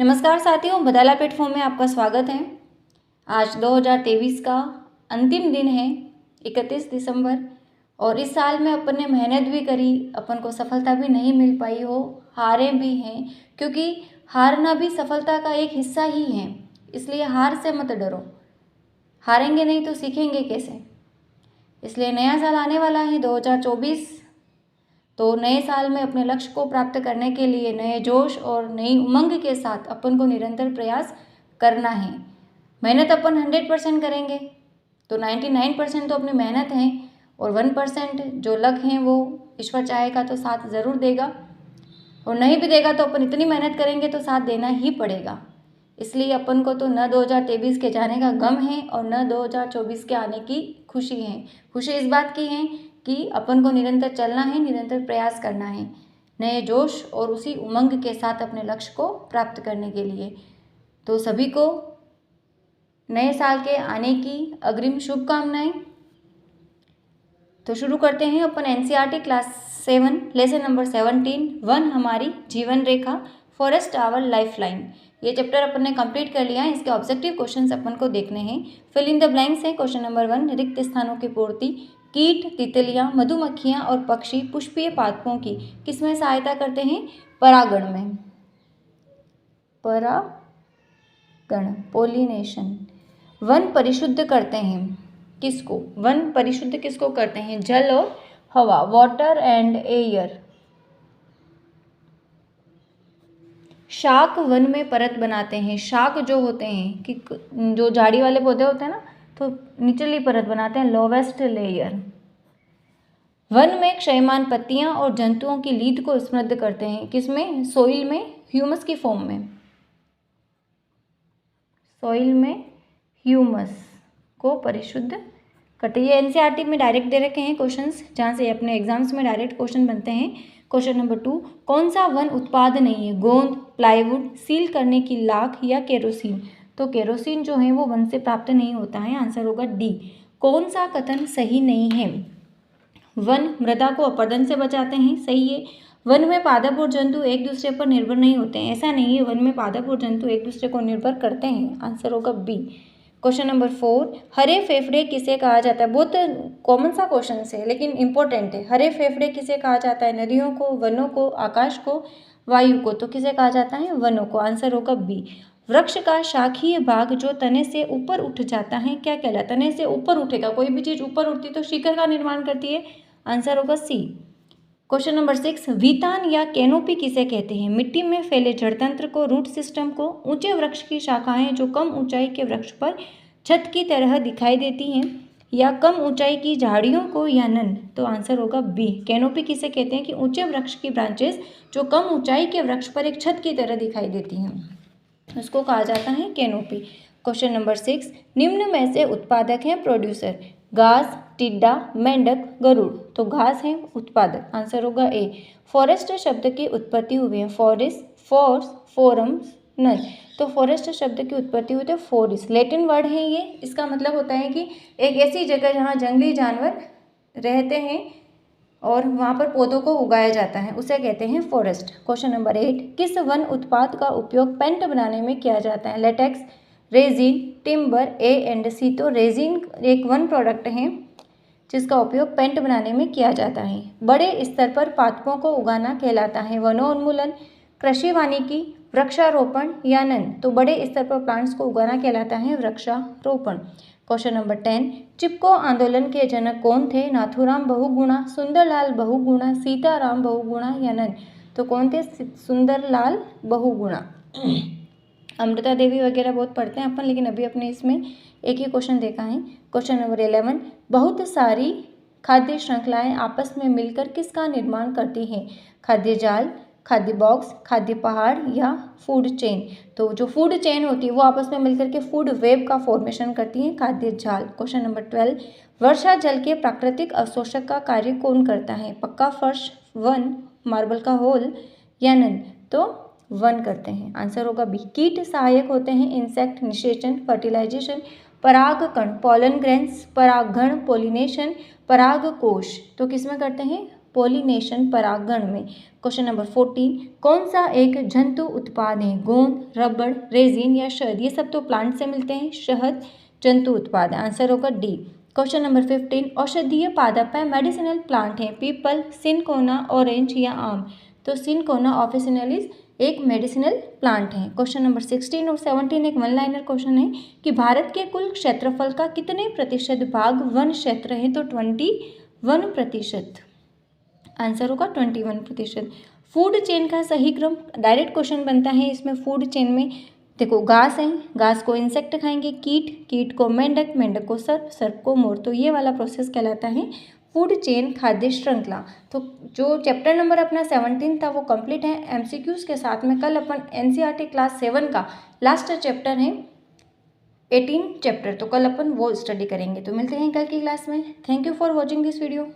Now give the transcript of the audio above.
नमस्कार साथियों, बदाला प्लेटफॉर्म में आपका स्वागत है। आज 2023 का अंतिम दिन है, 31 दिसंबर, और इस साल में अपन ने मेहनत भी करी, अपन को सफलता भी नहीं मिल पाई हो, हारे भी हैं, क्योंकि हारना भी सफलता का एक हिस्सा ही है। इसलिए हार से मत डरो, हारेंगे नहीं तो सीखेंगे कैसे। इसलिए नया साल आने वाला है 2024, तो नए साल में अपने लक्ष्य को प्राप्त करने के लिए नए जोश और नई उमंग के साथ अपन को निरंतर प्रयास करना है। मेहनत अपन 100% करेंगे तो 99% तो अपनी मेहनत है, और 1% जो लक हैं वो ईश्वर चाहेगा तो साथ ज़रूर देगा, और नहीं भी देगा तो अपन इतनी मेहनत करेंगे तो साथ देना ही पड़ेगा। इसलिए अपन को तो न 2023 के जाने का गम है और न 2024 के आने की खुशी है। खुशी इस बात की है कि अपन को निरंतर चलना है, निरंतर प्रयास करना है, नए जोश और उसी उमंग के साथ अपने लक्ष्य को प्राप्त करने के लिए। तो सभी को नए साल के आने की अग्रिम शुभकामनाएं। तो शुरू करते हैं अपन एनसीईआरटी क्लास 7 लेसन नंबर 17, वन हमारी जीवन रेखा, फॉरेस्ट आवर लाइफ लाइन। ये चैप्टर अपन ने कंप्लीट कर लिया है। इसके ऑब्जेक्टिव क्वेश्चंस अपन को देखने हैं। फिल इन द ब्लैंक्स है। क्वेश्चन नंबर 1, रिक्त स्थानों की पूर्ति। कीट, तितलियां, मधुमक्खियां और पक्षी पुष्पीय पादपों की किसमें सहायता करते हैं? परागण में। परागण, पोलिनेशन। वन परिशुद्ध करते हैं किसको? वन परिशुद्ध किसको करते हैं? जल और हवा, वाटर एंड एयर। शाक वन में परत बनाते हैं। शाक जो होते हैं कि जो झाड़ी वाले पौधे होते हैं ना, तो निचली परत बनाते हैं, लोवेस्ट लेयर। वन में क्षयमान पत्तियां और जंतुओं की लीद को समृद्ध करते हैं किसमें? सोइल में, ह्यूमस की फॉर्म में। सोइल में ह्यूमस को परिशुद्ध करते हैं। ये एनसीईआरटी में डायरेक्ट दे रखे हैं क्वेश्चंस, जहाँ से अपने एग्जाम्स में डायरेक्ट क्वेश्चन बनते हैं। क्वेश्चन नंबर 2, कौन सा वन उत्पाद नहीं है? गोंद, प्लाईवुड, सील करने की लाख या केरोसिन। तो केरोसिन जो है वो वन से प्राप्त नहीं होता है। आंसर होगा डी। कौन सा कथन सही नहीं है? वन मृदा को अपरदन से बचाते हैं, सही है। वन में पादप और जंतु एक दूसरे पर निर्भर नहीं होते हैं, ऐसा नहीं है। वन में पादप और जंतु एक दूसरे को निर्भर करते हैं। आंसर होगा बी। क्वेश्चन नंबर 4, हरे फेफड़े किसे कहा जाता है? बहुत कॉमन सा क्वेश्चन है लेकिन इंपॉर्टेंट है। हरे फेफड़े किसे कहा जाता है? नदियों को, वनों को, आकाश को, वायु को। तो किसे कहा जाता है? वनों को। आंसर होगा बी। वृक्ष का शाखीय भाग जो तने से ऊपर उठ जाता है क्या कहलाता है? तने से ऊपर उठेगा, कोई भी चीज ऊपर उठती तो शिखर का निर्माण करती है। आंसर होगा सी। क्वेश्चन नंबर 6, वीतान या कैनोपी किसे कहते हैं? मिट्टी में फैले जड़तंत्र को, रूट सिस्टम को। ऊंचे वृक्ष की शाखाएं जो कम ऊंचाई के वृक्ष पर छत की तरह दिखाई देती हैं, या कम ऊंचाई की झाड़ियों को, या नन। तो आंसर होगा बी। कैनोपी किसे कहते हैं? कि ऊंचे वृक्ष की ब्रांचेस जो कम ऊंचाई के वृक्ष पर एक छत की तरह दिखाई देती हैं, उसको कहा जाता है कैनोपी। क्वेश्चन नंबर 6, निम्न में से उत्पादक हैं प्रोड्यूसर? घास, टिड्डा, मेंढक, गरुड़। तो घास है उत्पादक। आंसर होगा ए। फॉरेस्ट शब्द की उत्पत्ति हुई है। Forest, force, forums, none. तो फॉरेस्ट शब्द की उत्पत्ति हुई है फॉरेस्ट, लैटिन वर्ड है ये। इसका मतलब होता है कि एक ऐसी जगह जहाँ जंगली जानवर रहते हैं और वहाँ पर पौधों को उगाया जाता है, उसे कहते हैं फॉरेस्ट। क्वेश्चन नंबर 8, किस वन उत्पाद का उपयोग पेंट बनाने में किया जाता है? Latex, resin, timber, A and C. तो रेजिन एक वन प्रोडक्ट है जिसका उपयोग पेंट बनाने में किया जाता है। बड़े स्तर पर पादपों को उगाना कहलाता है वनोन्मूलन, कृषि वानिकी, वृक्षारोपण, या नन। तो बड़े स्तर पर प्लांट्स को उगाना कहलाता है वृक्षारोपण। क्वेश्चन नंबर 10, चिपको आंदोलन के जनक कौन थे? नाथूराम बहुगुणा, सुंदरलाल बहुगुणा, सीताराम बहुगुणा, या नन। तो कौन थे? सुंदरलाल बहुगुणा। अमृता देवी वगैरह बहुत पढ़ते हैं अपन, लेकिन अभी अपने इसमें एक ही क्वेश्चन देखा है। क्वेश्चन नंबर 11, बहुत सारी खाद्य श्रृंखलाएं आपस में मिलकर किसका निर्माण करती हैं? खाद्य जाल, खाद्य बॉक्स, खाद्य पहाड़, या फूड चेन। तो जो फूड चेन होती है वो आपस में मिलकर के फूड वेब का फॉर्मेशन करती है, खाद्य जाल। क्वेश्चन नंबर 12, वर्षा जल के प्राकृतिक अवशोषक का कार्य कौन करता है? पक्का फर्श, वन, मार्बल का होल, या नन। तो वन करते हैं। आंसर होगा बी। कीट सहायक होते हैं इंसेक्ट, निषेचन, फर्टिलाइजेशन, परागकण, पॉलन ग्रेन्स, परागण, पोलिनेशन, परागकोश। तो किस में करते हैं? पोलिनेशन, परागण में। क्वेश्चन नंबर 14, कौन सा एक जंतु उत्पाद है? गोंद, रबड़, रेजिन या शहद? ये सब तो प्लांट से मिलते हैं, शहद जंतु उत्पाद है, आंसर होगा डी। क्वेश्चन नंबर 15, औषधीय पादप है, मेडिसिनल प्लांट है, पीपल, सिनकोना, ऑरेंज या आम? तो सिनकोना ऑफिसिनलिस एक मेडिसिनल प्लांट है। क्वेश्चन नंबर 16 और 17 एक वन लाइनर क्वेश्चन है कि भारत के कुल क्षेत्रफल का कितने प्रतिशत भाग वन क्षेत्र है? तो 21%, आंसर होगा 21%। फूड चेन का सही क्रम, डायरेक्ट क्वेश्चन बनता है इसमें। फूड चेन में देखो घास है, घास को इंसेक्ट खाएंगे, कीट को मेंढक, मेंढक को सर्प, सर्प को मोर, तो ये वाला प्रोसेस कहलाता है फूड चेन, खाद्य श्रृंखला। तो जो चैप्टर नंबर अपना 17 था वो कंप्लीट है एमसीक्यूज के साथ में। कल अपन एनसीईआरटी क्लास 7 का लास्ट चैप्टर है 18 चैप्टर, तो कल अपन वो स्टडी करेंगे। तो मिलते हैं कल की क्लास में। Thank you for watching this video.